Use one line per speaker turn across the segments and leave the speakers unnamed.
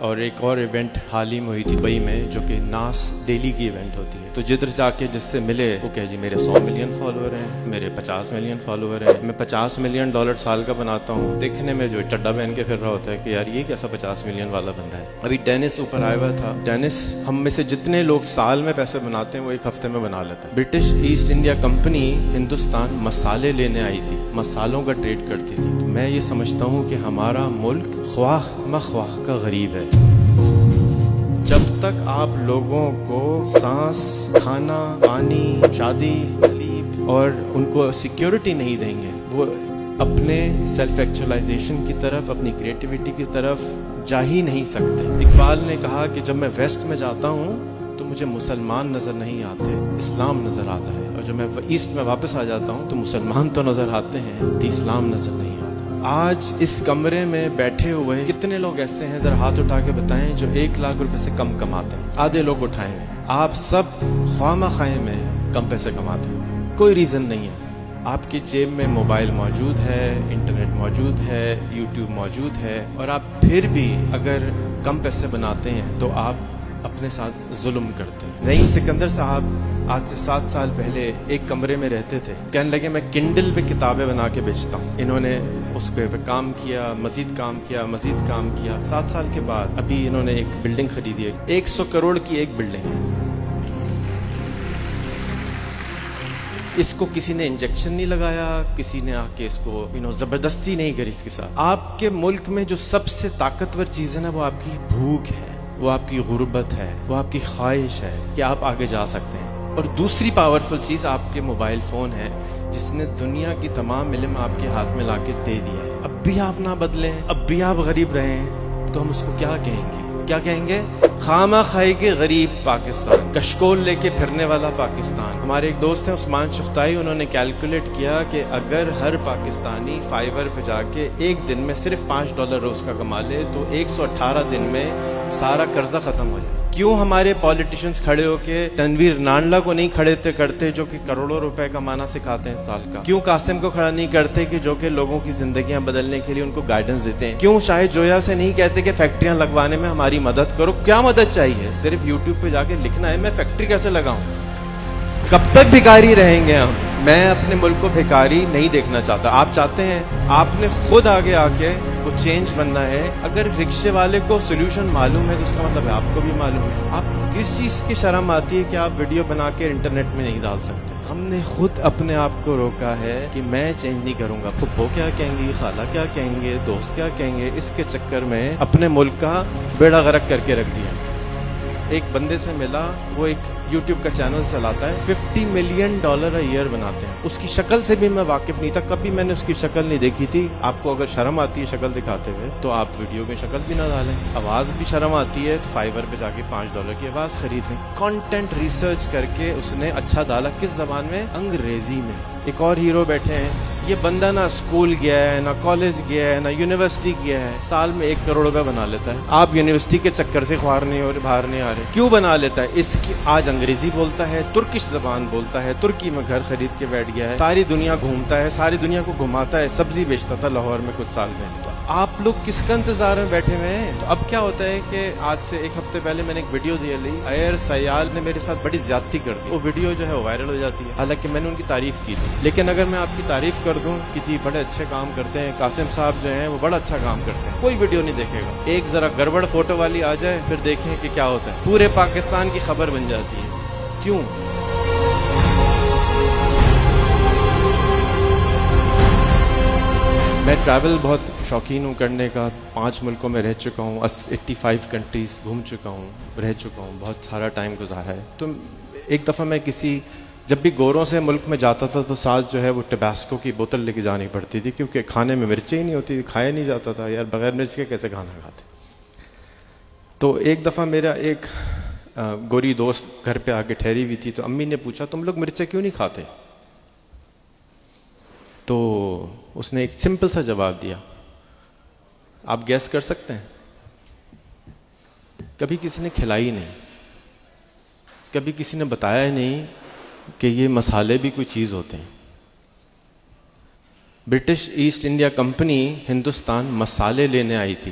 اور ایک اور ایونٹ حال ہی میں ہوئی تھی دبئی میں، جو کہ ناس ڈیلی کی ایونٹ ہوتی ہے. تو جدھر جا کے جس سے ملے وہ کہ جی میرے 100 ملین فالوور ہیں، میرے 50 ملین فالوور ہیں، میں $50 ملین سال کا بناتا ہوں. دیکھنے میں جو چڈا پہن کے پھر رہا ہوتا ہے کہ یار یہ کیسا 50 ملین والا بندہ ہے. ابھی ڈینس اوپر آیا ہوا تھا. ڈینس ہم میں سے جتنے لوگ سال میں پیسے بناتے ہیں وہ ایک ہفتے میں بنا لیتا ہے. British East India company Hindustan مسالے لینے آئی تھی، مسالوں کا ٹریڈ کرتی تھی. تو میں یہ سمجھتا ہوں کہ ہمارا ملک خواہ مخواہ کا غریب ہے. جب تک آپ لوگوں کو سانس، کھانا، پانی، شادی، سلیپ اور ان کو سیکیورٹی نہیں دیں گے، وہ اپنے سیلف ایکچولائزیشن کی طرف، اپنی کریٹیوٹی کی طرف جا ہی نہیں سکتے. اقبال نے کہا کہ جب میں ویسٹ میں جاتا ہوں تو مجھے مسلمان نظر نہیں آتے، اسلام نظر آتا ہے، اور جب میں ایسٹ میں واپس آ جاتا ہوں تو مسلمان تو نظر آتے ہیں، اسلام نظر نہیں آتا. آج اس کمرے میں بیٹھے ہوئے کتنے لوگ ایسے ہیں، ذرا ہاتھ اٹھا کے بتائیں، جو 1 لاکھ روپے سے کم کماتے ہیں؟ آدھے لوگ اٹھائیں ہیں. آپ سب خواہ مخواہ میں کم پیسے کماتے ہیں، کوئی ریزن نہیں ہے. آپ کی جیب میں موبائل موجود ہے، انٹرنیٹ موجود ہے، یوٹیوب موجود ہے، اور آپ پھر بھی اگر کم پیسے بناتے ہیں تو آپ اپنے ساتھ ظلم کرتے ہیں. نعیم سکندر صاحب آج سے 7 سال پہلے ایک کمرے میں رہتے تھے. کہنے لگے میں کنڈل پہ کتابیں بنا کے بیچتا ہوں. انہوں نے اس پہ کام کیا، مزید کام کیا، مزید کام کیا. 7 سال کے بعد ابھی انہوں نے ایک بلڈنگ خریدی ہے، 100 کروڑ کی ایک بلڈنگ ہے. اس کو کسی نے انجیکشن نہیں لگایا، کسی نے آ کے اس کو زبردستی نہیں کری اس کے ساتھ. آپ کے ملک میں جو سب سے طاقتور چیز ہے نا، وہ آپ کی بھوک ہے، وہ آپ کی غربت ہے، وہ آپ کی خواہش ہے کہ آپ آگے جا سکتے ہیں. اور دوسری پاورفل چیز آپ کے موبائل فون ہے، جس نے دنیا کی تمام علم آپ کے ہاتھ میں لا کے دے دیا ہے. اب بھی آپ نہ بدلیں، اب بھی آپ غریب رہیں، تو ہم اس کو کیا کہیں گے؟ کیا کہیں گے؟ خامہ خائی کے غریب پاکستان، کشکول لے کے پھرنے والا پاکستان. ہمارے ایک دوست ہیں عثمان شختائی، انہوں نے کیلکولیٹ کیا کہ اگر ہر پاکستانی فائیور پہ جا کے ایک دن میں صرف $5 روز کا کما لے تو 118 دن میں سارا قرضہ ختم ہو جائے. کیوں ہمارے پولیٹیشنز کھڑے ہو کے تنویر نانڈا کو نہیں کھڑے کرتے جو کہ کروڑوں روپے کمانا سکھاتے ہیں سال کا؟ کیوں قاسم کو کھڑا نہیں کرتے کہ جو کہ لوگوں کی زندگیاں بدلنے کے لیے ان کو گائیڈنس دیتے ہیں؟ کیوں شاہد جویا سے نہیں کہتے کہ فیکٹریاں لگوانے میں ہماری مدد کرو؟ کیا مدد چاہیے؟ صرف یوٹیوب پہ جا کے لکھنا ہے میں فیکٹری کیسے لگاؤں. کب تک بھکاری رہیں گے ہم؟ میں اپنے ملک کو بھکاری نہیں دیکھنا چاہتا. آپ چاہتے ہیں؟ آپ نے خود آگے آ کے وہ چینج بننا ہے. اگر رکشے والے کو سولوشن معلوم ہے تو اس کا مطلب ہے آپ کو بھی معلوم ہے. آپ کس چیز کی شرم آتی ہے کہ آپ ویڈیو بنا کے انٹرنیٹ میں نہیں ڈال سکتے؟ ہم نے خود اپنے آپ کو روکا ہے کہ میں چینج نہیں کروں گا. پھپھو کیا کہیں گی، خالہ کیا کہیں گے، دوست کیا کہیں گے، اس کے چکر میں اپنے ملک کا بیڑا غرق کر کے رکھ دیا. ایک بندے سے ملا، وہ ایک یوٹیوب کا چینل چلاتا ہے، $50 ملین ایئر بناتے ہیں. اس کی شکل سے بھی میں واقف نہیں تھا، کبھی میں نے اس کی شکل نہیں دیکھی تھی. آپ کو اگر شرم آتی ہے شکل دکھاتے ہوئے تو آپ ویڈیو میں شکل بھی نہ ڈالیں. آواز بھی شرم آتی ہے تو فائیور پہ جا کے $5 کی آواز خرید لیں. کانٹینٹ ریسرچ کر کے اس نے اچھا ڈالا. کس زبان میں؟ انگریزی میں. ایک اور ہیرو بیٹھے ہیں، یہ بندہ نہ اسکول گیا ہے، نہ کالج گیا ہے، نہ یونیورسٹی گیا ہے، سال میں 1 کروڑ روپے بنا لیتا ہے. آپ یونیورسٹی کے چکر سے باہر نہیں آ رہے. کیوں بنا لیتا ہے؟ اس کی آج انگریزی بولتا ہے، ترکش زبان بولتا ہے، ترکی میں گھر خرید کے بیٹھ گیا ہے، ساری دنیا گھومتا ہے، ساری دنیا کو گھماتا ہے. سبزی بیچتا تھا لاہور میں کچھ سال میں. تو آپ لوگ کس کا انتظار میں بیٹھے ہوئے ہیں؟ تو اب کیا ہوتا ہے کہ آج سے 1 ہفتے پہلے میں نے ایک ویڈیو دی لی، ایئر سیال نے میرے ساتھ بڑی زیادتی کر دی. وہ ویڈیو جو ہے وائرل ہو جاتی ہے، حالانکہ میں نے ان کی تعریف کی تھی. لیکن اگر میں آپ کی تعریف کر دوں کہ جی بڑے اچھے کام کرتے ہیں، قاسم صاحب جو ہیں وہ بڑا اچھا کام کرتے ہیں، کوئی ویڈیو نہیں دیکھے گا. ایک ذرا گڑبڑ فوٹو والی آ جائے پھر دیکھیں کہ کیا ہوتا ہے، پورے پاکستان کی خبر بن جاتی ہے. کیوں؟ میں ٹریول بہت شوقین ہوں کرنے کا. 5 ملکوں میں رہ چکا ہوں، 85 کنٹریز گھوم چکا ہوں، رہ چکا ہوں، بہت سارا ٹائم گزارا ہے. تو ایک دفعہ میں جب بھی گوروں سے ملک میں جاتا تھا تو ساتھ جو ہے وہ ٹباسکو کی بوتل لے کے جانی پڑتی تھی، کیونکہ کھانے میں مرچیں ہی نہیں ہوتی تھی، کھایا نہیں جاتا تھا. یار بغیر مرچ کے کیسے کھانا کھاتے؟ تو ایک دفعہ میرا ایک گوری دوست گھر پہ آ کے ٹھہری ہوئی تھی، تو امی نے پوچھا تم لوگ مرچیں کیوں نہیں کھاتے؟ تو اس نے ایک سمپل سا جواب دیا. آپ گیس کر سکتے ہیں؟ کبھی کسی نے کھلائی نہیں، کبھی کسی نے بتایا ہی نہیں کہ یہ مسالے بھی کوئی چیز ہوتے ہیں. British East India company Hindustan مسالے لینے آئی تھی.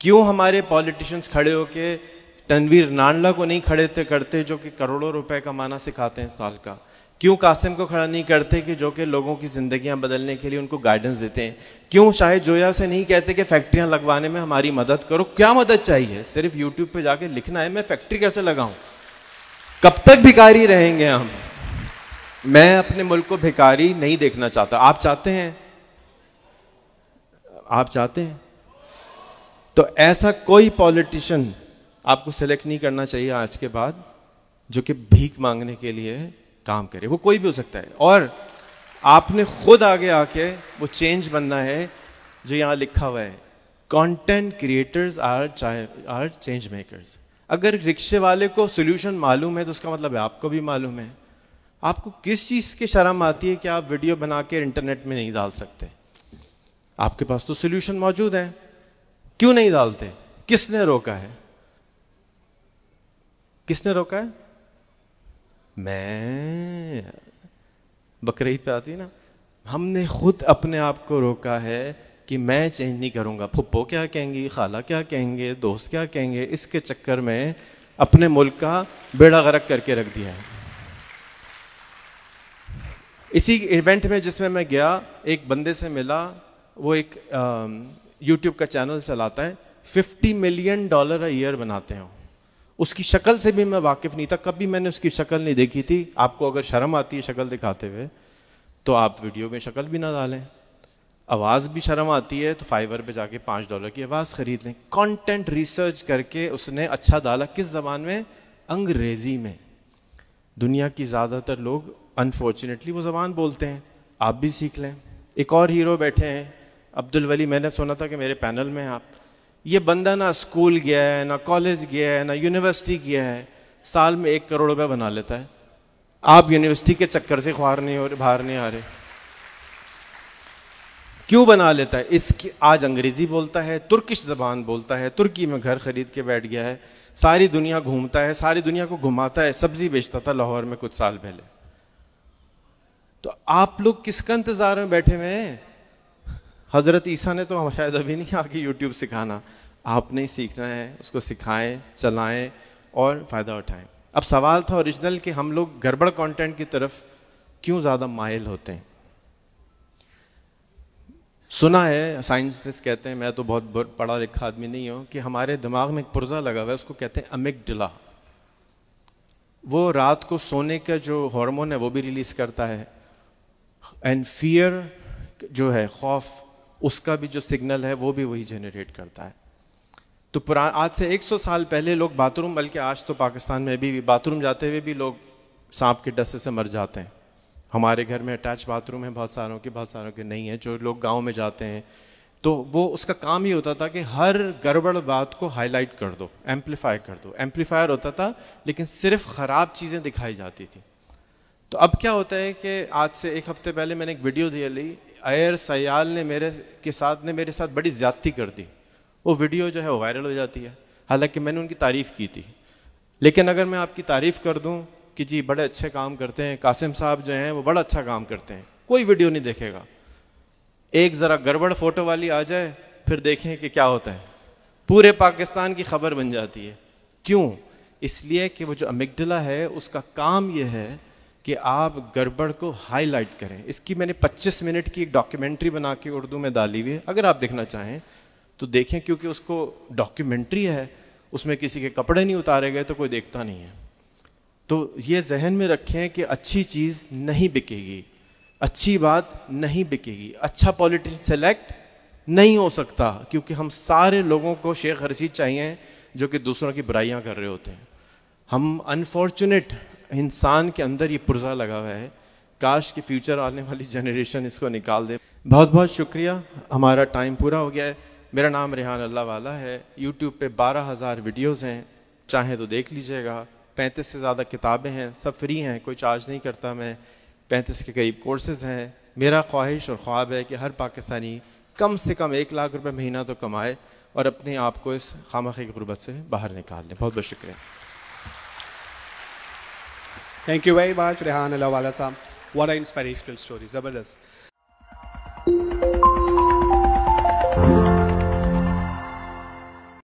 کیوں ہمارے پالیٹیشینز کھڑے ہو کے تنویر نانڈا کو نہیں کھڑے تھے کرتے جو کہ کروڑوں روپے کمانا سکھاتے ہیں سال کا؟ کیوں قاسم کو کھڑا نہیں کرتے کہ جو کہ لوگوں کی زندگیاں بدلنے کے لیے ان کو گائیڈنس دیتے ہیں؟ کیوں شاہد جویا سے نہیں کہتے کہ فیکٹریاں لگوانے میں ہماری مدد کرو؟ کیا مدد چاہیے؟ صرف یوٹیوب پہ جا کے لکھنا ہے میں فیکٹری کیسے لگاؤں؟ کب تک بھکاری رہیں گے ہم؟ میں اپنے ملک کو بھکاری نہیں دیکھنا چاہتا. آپ چاہتے ہیں؟ آپ چاہتے ہیں؟ تو ایسا کوئی پولیٹیشین آپ کو سلیکٹ نہیں کرنا چاہیے آج کے بعد جو کہ بھیک مانگنے کے لیے کام کرے. وہ کوئی بھی ہو سکتا ہے. اور آپ نے خود آگے آ کے وہ چینج بننا ہے جو یہاں لکھا ہوا ہے, content creators are change makers. اگر رکشے والے کو سولوشن معلوم ہے تو اس کا مطلب ہے آپ کو بھی معلوم ہے. آپ کو کس چیز کی شرم آتی ہے کہ آپ ویڈیو بنا کے انٹرنیٹ میں نہیں ڈال سکتے؟ آپ کے پاس تو سولوشن موجود ہے, کیوں نہیں ڈالتے؟ کس نے روکا ہے؟ کس نے روکا ہے؟ میں بقرعید پہ آتی نا, ہم نے خود اپنے آپ کو روکا ہے کہ میں چینج نہیں کروں گا. پھپھو کیا کہیں گی, خالہ کیا کہیں گے, دوست کیا کہیں گے, اس کے چکر میں اپنے ملک کا بیڑا غرق کر کے رکھ دیا ہے. اسی ایونٹ میں جس میں گیا, ایک بندے سے ملا, وہ ایک یوٹیوب کا چینل چلاتا ہے, $50 ملین اے ایئر بناتے ہیں. اس کی شکل سے بھی میں واقف نہیں تھا, کبھی میں نے اس کی شکل نہیں دیکھی تھی. آپ کو اگر شرم آتی ہے شکل دکھاتے ہوئے تو آپ ویڈیو میں شکل بھی نہ ڈالیں. آواز بھی شرم آتی ہے تو فائیور پہ جا کے $5 کی آواز خرید لیں. کانٹینٹ ریسرچ کر کے اس نے اچھا ڈالا. کس زبان میں؟ انگریزی میں. دنیا کی زیادہ تر لوگ انفارچونیٹلی وہ زبان بولتے ہیں, آپ بھی سیکھ لیں. ایک اور ہیرو بیٹھے ہیں عبدالولی, میں نے سنا تھا کہ میرے پینل میں ہیں آپ. یہ بندہ نہ اسکول گیا ہے, نہ کالج گیا ہے, نہ یونیورسٹی گیا ہے, سال میں $1 کروڑ بنا لیتا ہے. آپ یونیورسٹی کے چکر سے باہر نہیں آ رہے. کیوں بنا لیتا ہے؟ اس کی آج انگریزی بولتا ہے, ترکش زبان بولتا ہے, ترکی میں گھر خرید کے بیٹھ گیا ہے, ساری دنیا گھومتا ہے, ساری دنیا کو گھماتا ہے. سبزی بیچتا تھا لاہور میں کچھ سال پہلے. تو آپ لوگ کس کا انتظار میں بیٹھے ہوئے ہیں؟ حضرت عیسیٰ نے تو شاید ابھی نہیں آ کے یوٹیوب سکھانا. آپ نے سیکھنا ہے, اس کو سکھائیں, چلائیں اور فائدہ اٹھائیں. اب سوال تھا اوریجنل کہ ہم لوگ گڑبڑ کانٹینٹ کی طرف کیوں زیادہ مائل ہوتے ہیں. سنا ہے سائنسسٹ کہتے ہیں, میں تو بہت پڑھا لکھا آدمی نہیں ہوں, کہ ہمارے دماغ میں ایک پرزہ لگا ہوا ہے, اس کو کہتے ہیں امیگڈلا. وہ رات کو سونے کا جو ہارمون ہے وہ بھی ریلیز کرتا ہے, اینڈ فیئر جو ہے, خوف, اس کا بھی جو سگنل ہے وہ بھی وہی جنریٹ کرتا ہے. تو آج سے 100 سال پہلے لوگ باتھ روم, بلکہ آج تو پاکستان میں بھی باتھ روم جاتے ہوئے بھی لوگ سانپ کے ڈسے سے مر جاتے ہیں. ہمارے گھر میں اٹیچ باتھ روم ہے, بہت ساروں کے نہیں ہیں. جو لوگ گاؤں میں جاتے ہیں تو وہ اس کا کام ہی ہوتا تھا کہ ہر گڑبڑ بات کو ہائی لائٹ کر دو, ایمپلیفائی کر دو. ایمپلیفائر ہوتا تھا لیکن صرف خراب چیزیں دکھائی جاتی تھی. تو اب کیا ہوتا ہے کہ آج سے 1 ہفتے پہلے میں نے ایک ویڈیو دے لی, ایئر سیال نے میرے ساتھ بڑی زیادتی کر دی. وہ ویڈیو جو ہے وہ وائرل ہو جاتی ہے, حالانکہ میں نے ان کی تعریف کی تھی. لیکن اگر میں آپ کی تعریف کر دوں کہ جی بڑے اچھے کام کرتے ہیں, قاسم صاحب جو ہیں وہ بڑا اچھا کام کرتے ہیں, کوئی ویڈیو نہیں دیکھے گا. ایک ذرا گڑبڑ فوٹو والی آ جائے, پھر دیکھیں کہ کیا ہوتا ہے, پورے پاکستان کی خبر بن جاتی ہے. کیوں؟ اس لیے کہ وہ جو امیگڈلا ہے اس کا کام یہ ہے کہ آپ گڑبڑ کو ہائی لائٹ کریں. اس کی میں نے 25 منٹ کی ایک ڈاکیومنٹری بنا کے اردو میں ڈالی ہوئی ہے, اگر آپ دیکھنا چاہیں تو دیکھیں, کیونکہ اس کو ڈاکیومنٹری ہے, اس میں کسی کے کپڑے نہیں اتارے گئے تو کوئی دیکھتا نہیں ہے. تو یہ ذہن میں رکھیں کہ اچھی چیز نہیں بکے گی, اچھی بات نہیں بکے گی, اچھا پولیٹیشین سلیکٹ نہیں ہو سکتا, کیونکہ ہم سارے لوگوں کو شیخ رشید چاہیے جو کہ دوسروں کی برائیاں کر رہے ہوتے ہیں. ہم انفارچونیٹ انسان کے اندر یہ پرزہ لگا ہوا ہے, کاش کہ فیوچر آنے والی جنریشن اس کو نکال دے. بہت بہت شکریہ, ہمارا ٹائم پورا ہو گیا ہے. میرا نام ریحان اللہ والا ہے. یوٹیوب پہ 12,000 ویڈیوز ہیں, چاہیں تو دیکھ لیجئے گا. 35 سے زیادہ کتابیں ہیں, سب فری ہیں, کوئی چارج نہیں کرتا میں. 35 کے قریب کورسز ہیں. میرا خواہش اور خواب ہے کہ ہر پاکستانی کم سے کم 1 لاکھ روپے مہینہ تو کمائے اور اپنے آپ کو اس خامخواہ کی غربت سے باہر نکال لیں. بہت بہت شکریہ.
Thank you very much, Rehan Alawala Saab. What an inspirational story. Zabardast.